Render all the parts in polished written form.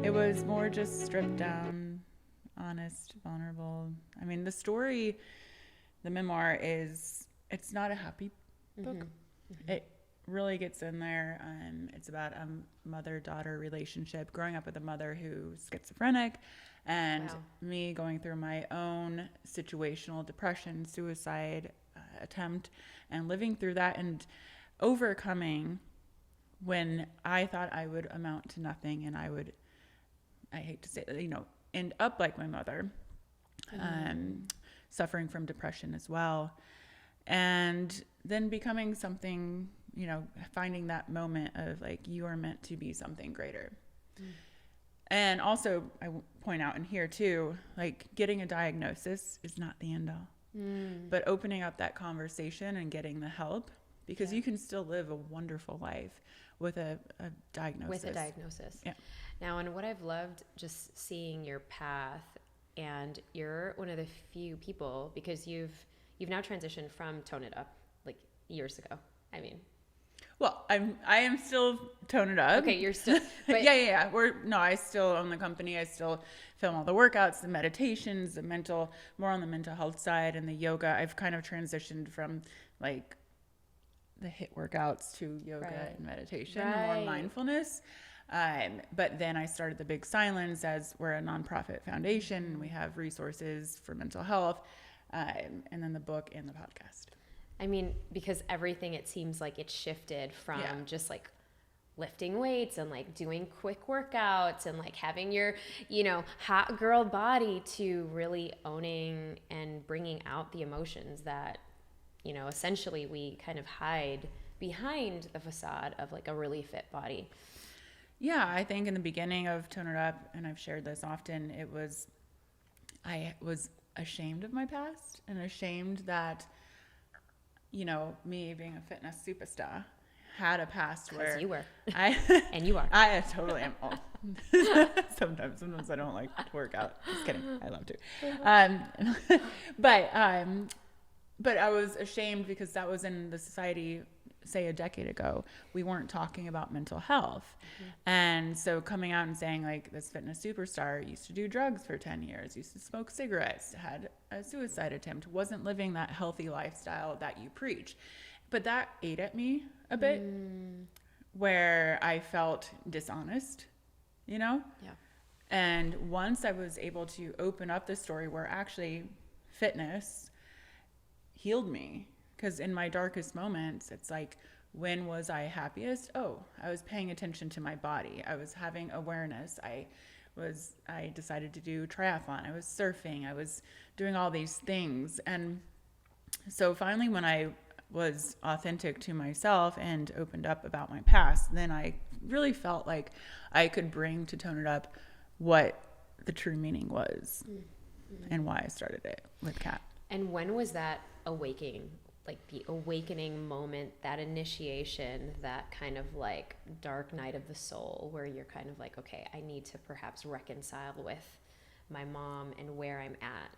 It was more just stripped down, honest, vulnerable. I mean, the story, the memoir it's not a happy book. Mm-hmm. It really gets in there. It's about a mother-daughter relationship, growing up with a mother who's schizophrenic, and me going through my own situational depression, suicide attempt, and living through that and overcoming when I thought I would amount to nothing, and I hate to say that, end up like my mother, suffering from depression as well. And then becoming something, finding that moment of like, you are meant to be something greater. And also, I point out in here too, like getting a diagnosis is not the end all, but opening up that conversation and getting the help, because you can still live a wonderful life with a diagnosis. Yeah. Now, and what I've loved just seeing your path, and you're one of the few people, because you've now transitioned from Tone It Up like years ago. I mean, well, I am still Tone It Up. Okay, you're still. But yeah. I still own the company. I still film all the workouts, the meditations, more on the mental health side, and the yoga. I've kind of transitioned from like the HIIT workouts to yoga and meditation, and more mindfulness. But then I started the Big Silence, as we're a nonprofit foundation, and we have resources for mental health, and then the book and the podcast. I mean, because everything, it seems like it's shifted from just like lifting weights and like doing quick workouts and like having your, hot girl body, to really owning and bringing out the emotions that, essentially we kind of hide behind the facade of like a really fit body. Yeah, I think in the beginning of Tone It Up, and I've shared this often, I was ashamed of my past and ashamed that, me being a fitness superstar had a past where you were. And you are. I totally am. Sometimes I don't like to work out. Just kidding. I love to. But I was ashamed because that was in the society, say a decade ago, we weren't talking about mental health. And so coming out and saying like, this fitness superstar used to do drugs for 10 years, used to smoke cigarettes, had a suicide attempt, wasn't living that healthy lifestyle that you preach. But that ate at me a bit, where I felt dishonest, Yeah. And once I was able to open up the story where actually fitness healed me, because in my darkest moments, it's like, when was I happiest? Oh, I was paying attention to my body. I was having awareness. I decided to do triathlon. I was surfing. I was doing all these things. And so finally, when I was authentic to myself and opened up about my past, then I really felt like I could bring to Tone It Up what the true meaning was and why I started it with Kat. And when was that awakening? Like the awakening moment, that initiation, that kind of like dark night of the soul, where you're kind of like, okay, I need to perhaps reconcile with my mom and where I'm at.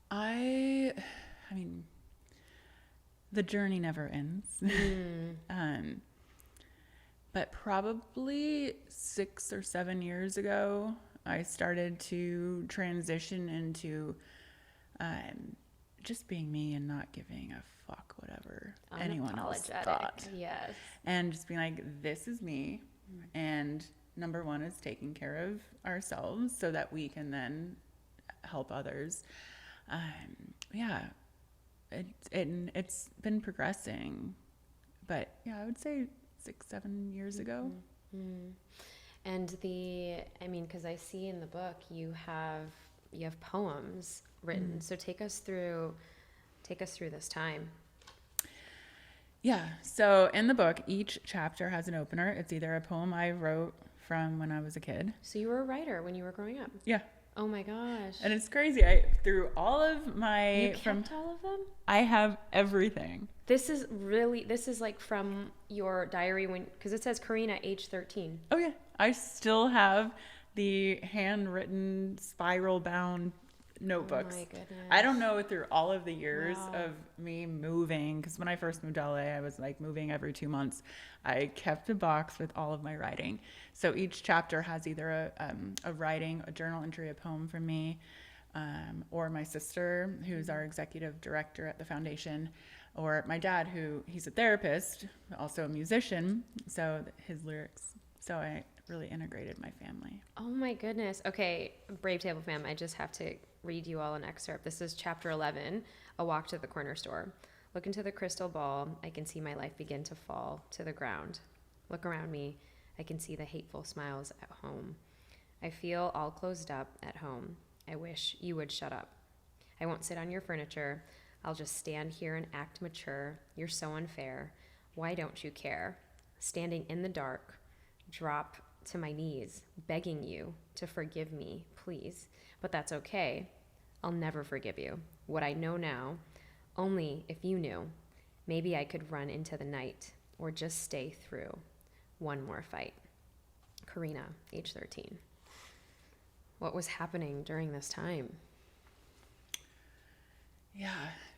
I mean, the journey never ends. But probably 6 or 7 years ago, I started to transition into just being me and not giving a fuck whatever anyone else thought. Yes. And just being like, this is me. And number one is taking care of ourselves so that we can then help others. It's been progressing. But yeah, I would say 6-7 years ago. And because I see in the book you have poems written. So take us through this time. Yeah. So in the book, each chapter has an opener. It's either a poem I wrote from when I was a kid. So you were a writer when you were growing up? Yeah. Oh my gosh. And it's crazy. Through all of my... You kept all of them? I have everything. This is like from your diary because it says Karena, age 13. Oh yeah. I still have the handwritten spiral bound notebooks. Oh my goodness. I don't know through all of the years Wow. of me moving, because when I first moved to LA, I was like moving every 2 months. I kept a box with all of my writing. So each chapter has either a writing, a journal entry, a poem from me, or my sister, who's our executive director at the foundation, or my dad, who he's a therapist, also a musician, so his lyrics. So I really integrated my family. Oh my goodness. Okay, Brave Table fam, I just have to read you all an excerpt. This is chapter 11, A Walk to the Corner Store. Look into the crystal ball. I can see my life begin to fall to the ground. Look around me. I can see the hateful smiles at home. I feel all closed up at home. I wish you would shut up. I won't sit on your furniture. I'll just stand here and act mature. You're so unfair. Why don't you care? Standing in the dark, drop to my knees, begging you to forgive me, please. But that's okay. I'll never forgive you. What I know now, only if you knew, maybe I could run into the night or just stay through one more fight. Karena, age 13. What was happening during this time? Yeah.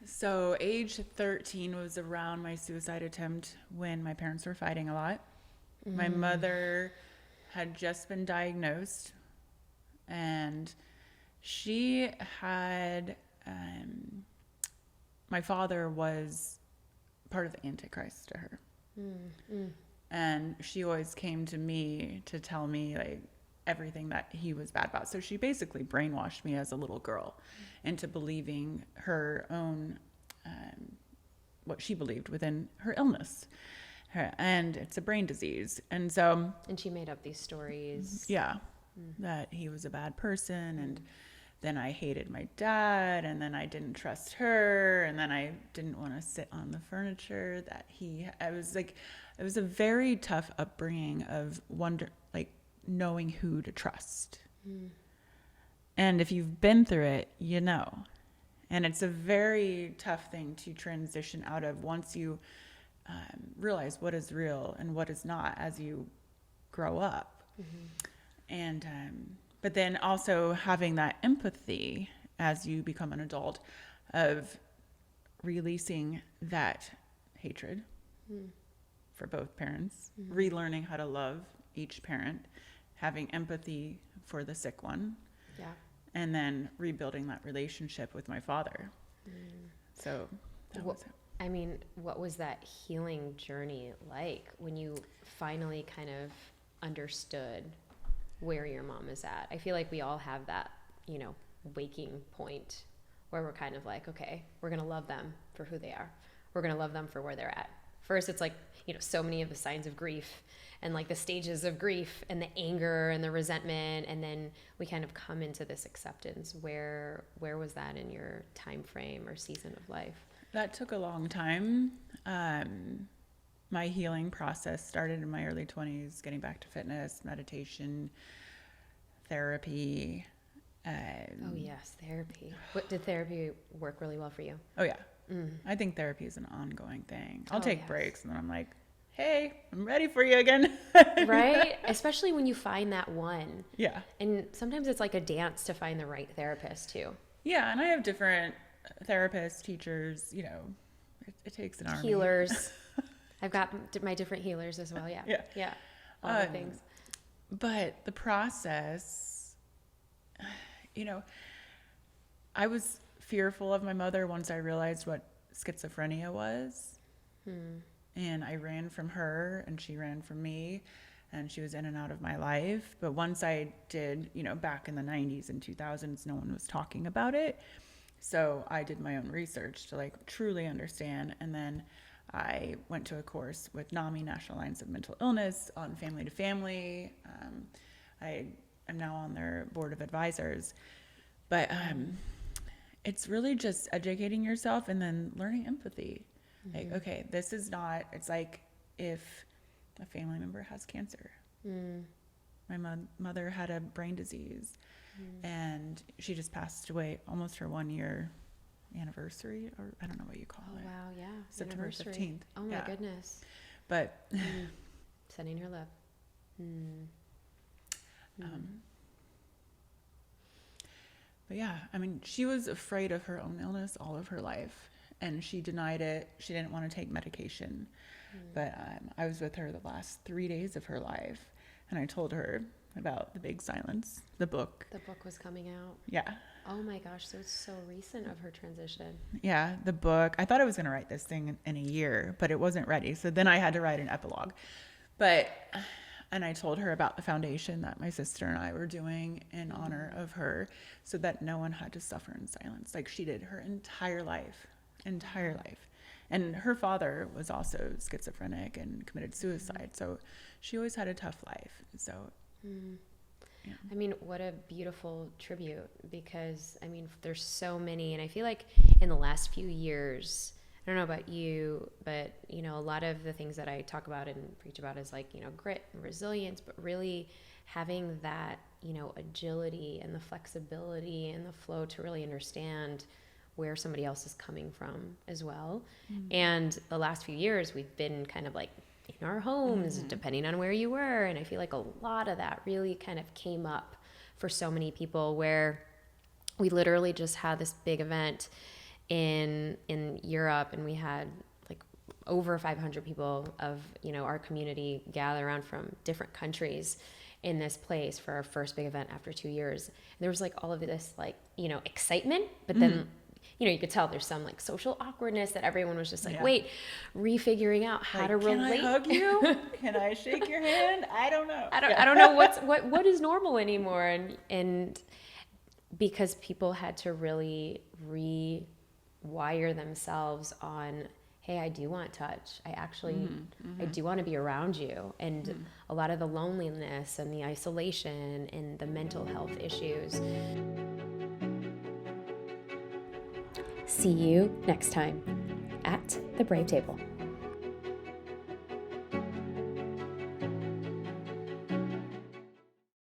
So age 13 was around my suicide attempt when my parents were fighting a lot. My mother had just been diagnosed, and she had, my father was part of the Antichrist to her. And she always came to me to tell me like everything that he was bad about. So she basically brainwashed me as a little girl into believing her own, what she believed within her illness. And it's a brain disease. And so, And she made up these stories. yeah, that he was a bad person. And then I hated my dad, and then I didn't trust her, and then I didn't want to sit on the furniture that I was like, it was a very tough upbringing of knowing who to trust. And if you've been through it, you know. And it's a very tough thing to transition out of once you realize what is real and what is not as you grow up. And but then also having that empathy as you become an adult of releasing that hatred for both parents, relearning how to love each parent, having empathy for the sick one, and then rebuilding that relationship with my father. So that was it. I mean, what was that healing journey like when you finally kind of understood where your mom is at? I feel like we all have that, waking point where we're kind of like, okay, we're going to love them for who they are. We're going to love them for where they're at. First, it's like, so many of the signs of grief and like the stages of grief and the anger and the resentment. And then we kind of come into this acceptance. Where was that in your time frame or season of life? That took a long time. My healing process started in my early 20s, getting back to fitness, meditation, therapy. Oh, yes, therapy. What did therapy work really well for you? Oh, yeah. I think therapy is an ongoing thing. I'll Oh, take yes. breaks, and then I'm like, hey, I'm ready for you again. Right? Especially when you find that one. Yeah. And sometimes it's like a dance to find the right therapist, too. Yeah, and I have different therapists, teachers, it takes an army. Healers. I've got my different healers as well. Yeah. Yeah. Yeah. All the things. But the process, I was fearful of my mother once I realized what schizophrenia was. And I ran from her, and she ran from me, and she was in and out of my life. But once I did, back in the 90s and 2000s, no one was talking about it. So I did my own research to truly understand. And then I went to a course with NAMI, National Alliance of Mental Illness, on family to family. I am now on their board of advisors. But it's really just educating yourself and then learning empathy. Like, okay, this is not, it's like if a family member has cancer. My mother had a brain disease, and she just passed away, almost her 1 year anniversary, or I don't know what you call it. Wow, yeah. September Anniversary. 15th. Oh my Yeah. goodness. But Sending her love. But yeah, I mean, she was afraid of her own illness all of her life, and she denied it. She didn't want to take medication. But I was with her the last 3 days of her life, and I told her about The Big Silence, the book. The book was coming out. Yeah. Oh my gosh, so it's so recent of her transition. Yeah, the book. I thought I was going to write this thing in a year, but it wasn't ready. So then I had to write an epilogue. And I told her about the foundation that my sister and I were doing in honor of her, so that no one had to suffer in silence like she did her entire life. And her father was also schizophrenic and committed suicide. So she always had a tough life. So, yeah. I mean, what a beautiful tribute, because I mean, there's so many, and I feel like in the last few years, I don't know about you, but you know, a lot of the things that I talk about and preach about is like, you know, grit and resilience, but really having that, you know, agility and the flexibility and the flow to really understand where somebody else is coming from as well. And the last few years we've been kind of like in our homes, depending on where you were. And I feel like a lot of that really kind of came up for so many people, where we literally just had this big event in Europe, and we had like over 500 people of, you know, our community gather around from different countries in this place for our first big event after 2 years. And there was like all of this, like, you know, excitement, but then you know, you could tell there's some like social awkwardness that everyone was just like, wait, refiguring out how to relate. Can I hug you? Can I shake your hand? I don't know. I don't know what is normal anymore. And because people had to really rewire themselves on, hey, I do want touch. I actually, I do want to be around you. And a lot of the loneliness and the isolation and the mental health issues. See you next time at the Brave Table.